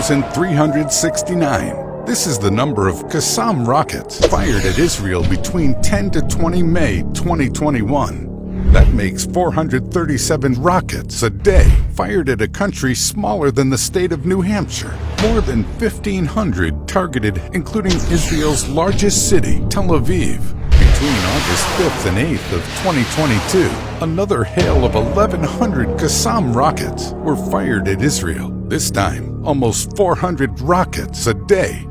2,369. This is the number of Qassam rockets fired at Israel between 10 to 20 May 2021. That makes 437 rockets a day fired at a country smaller than the state of New Hampshire. More than 1,500 targeted, including Israel's largest city, Tel Aviv. Between August 5th and 8th of 2022, another hail of 1,100 Qassam rockets were fired at Israel. This time, almost 400 rockets a day.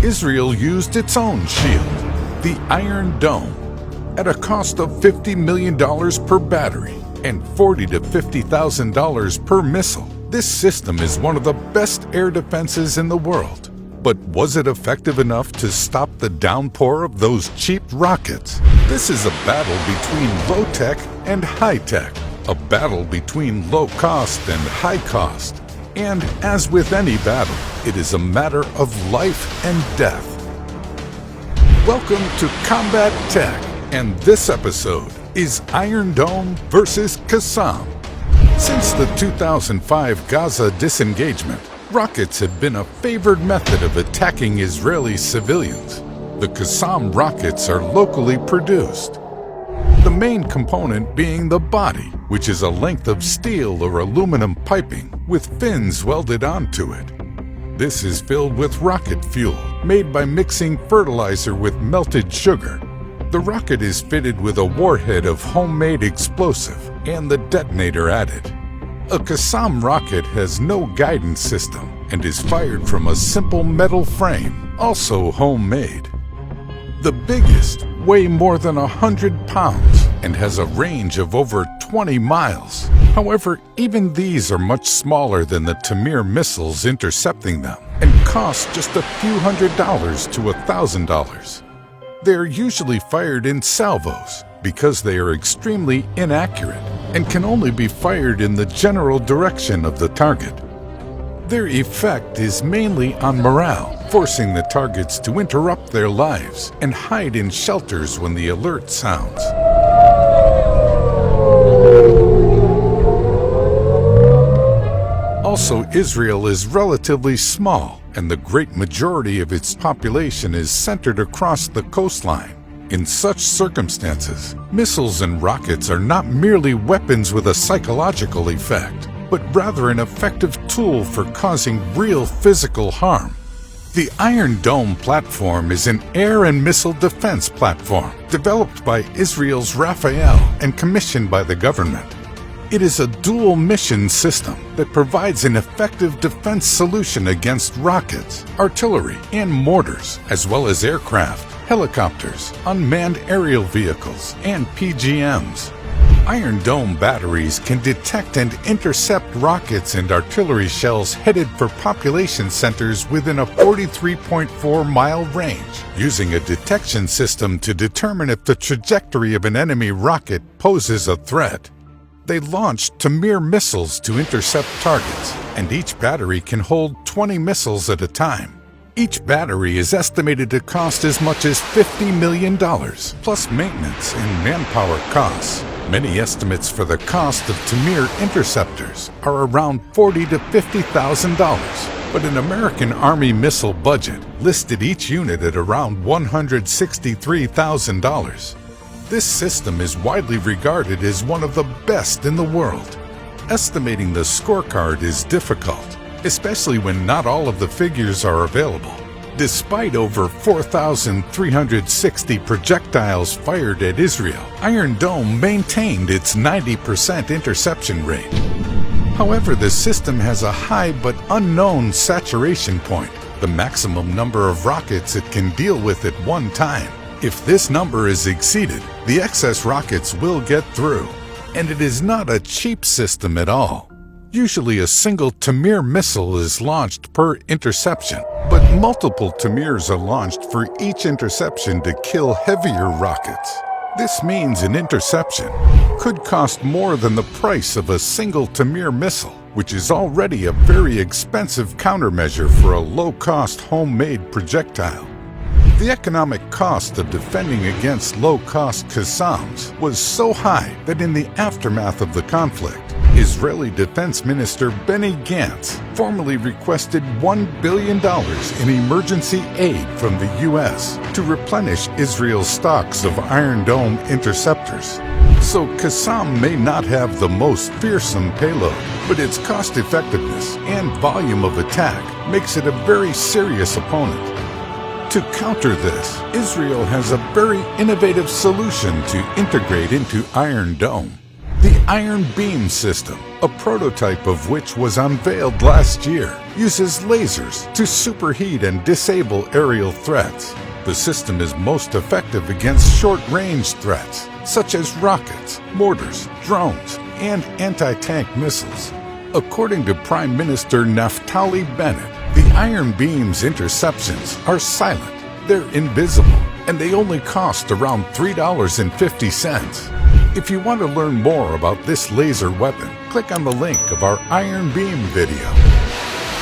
Israel used its own shield, the Iron Dome, at a cost of $50 million per battery and $40,000 to $50,000 per missile. This system is one of the best air defenses in the world. But was it effective enough to stop the downpour of those cheap rockets? This is a battle between low-tech and high-tech, a battle between low-cost and high-cost. And as with any battle, it is a matter of life and death. Welcome to Combat Tech. And this episode is Iron Dome versus Qassam. Since the 2005 Gaza disengagement, rockets have been a favored method of attacking Israeli civilians. The Qassam rockets are locally produced, the main component being the body, which is a length of steel or aluminum piping with fins welded onto it. This is filled with rocket fuel, made by mixing fertilizer with melted sugar. The rocket is fitted with a warhead of homemade explosive and the detonator added. A Qassam rocket has no guidance system and is fired from a simple metal frame, also homemade. The biggest weigh more than 100 pounds and has a range of over 20 miles. However, even these are much smaller than the Tamir missiles intercepting them and cost just a few $100s to $1,000. They are usually fired in salvos because they are extremely inaccurate and can only be fired in the general direction of the target. Their effect is mainly on morale, forcing the targets to interrupt their lives and hide in shelters when the alert sounds. Also, Israel is relatively small, and the great majority of its population is centered across the coastline. In such circumstances, missiles and rockets are not merely weapons with a psychological effect, but rather an effective tool for causing real physical harm. The Iron Dome platform is an air and missile defense platform developed by Israel's Rafael and commissioned by the government. It is a dual-mission system that provides an effective defense solution against rockets, artillery, and mortars, as well as aircraft, helicopters, unmanned aerial vehicles, and PGMs. Iron Dome batteries can detect and intercept rockets and artillery shells headed for population centers within a 43.4-mile range, using a detection system to determine if the trajectory of an enemy rocket poses a threat. They launched Tamir missiles to intercept targets, and each battery can hold 20 missiles at a time. Each battery is estimated to cost as much as $50 million, plus maintenance and manpower costs. Many estimates for the cost of Tamir interceptors are around $40,000 to $50,000, but an American Army missile budget listed each unit at around $163,000. This system is widely regarded as one of the best in the world. Estimating the scorecard is difficult, especially when not all of the figures are available. Despite over 4,360 projectiles fired at Israel, Iron Dome maintained its 90% interception rate. However, the system has a high but unknown saturation point, the maximum number of rockets it can deal with at one time. If this number is exceeded, the excess rockets will get through, and it is not a cheap system at all. Usually a single Tamir missile is launched per interception, but multiple Tamirs are launched for each interception to kill heavier rockets. This means an interception could cost more than the price of a single Tamir missile, which is already a very expensive countermeasure for a low-cost homemade projectile. The economic cost of defending against low-cost Qassams was so high that in the aftermath of the conflict, Israeli Defense Minister Benny Gantz formally requested $1 billion in emergency aid from the U.S. to replenish Israel's stocks of Iron Dome interceptors. So Qassam may not have the most fearsome payload, but its cost-effectiveness and volume of attack makes it a very serious opponent. To counter this, Israel has a very innovative solution to integrate into Iron Dome. The Iron Beam system, a prototype of which was unveiled last year, uses lasers to superheat and disable aerial threats. The system is most effective against short-range threats, such as rockets, mortars, drones, and anti-tank missiles. According to Prime Minister Naftali Bennett, the Iron Beam's interceptions are silent, they're invisible, and they only cost around $3.50. If you want to learn more about this laser weapon, click on the link of our Iron Beam video.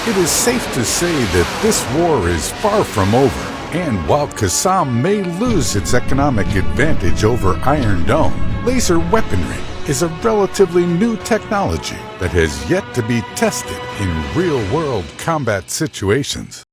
It is safe to say that this war is far from over, and while Qassam may lose its economic advantage over Iron Dome, laser weaponry is a relatively new technology that has yet to be tested in real-world combat situations.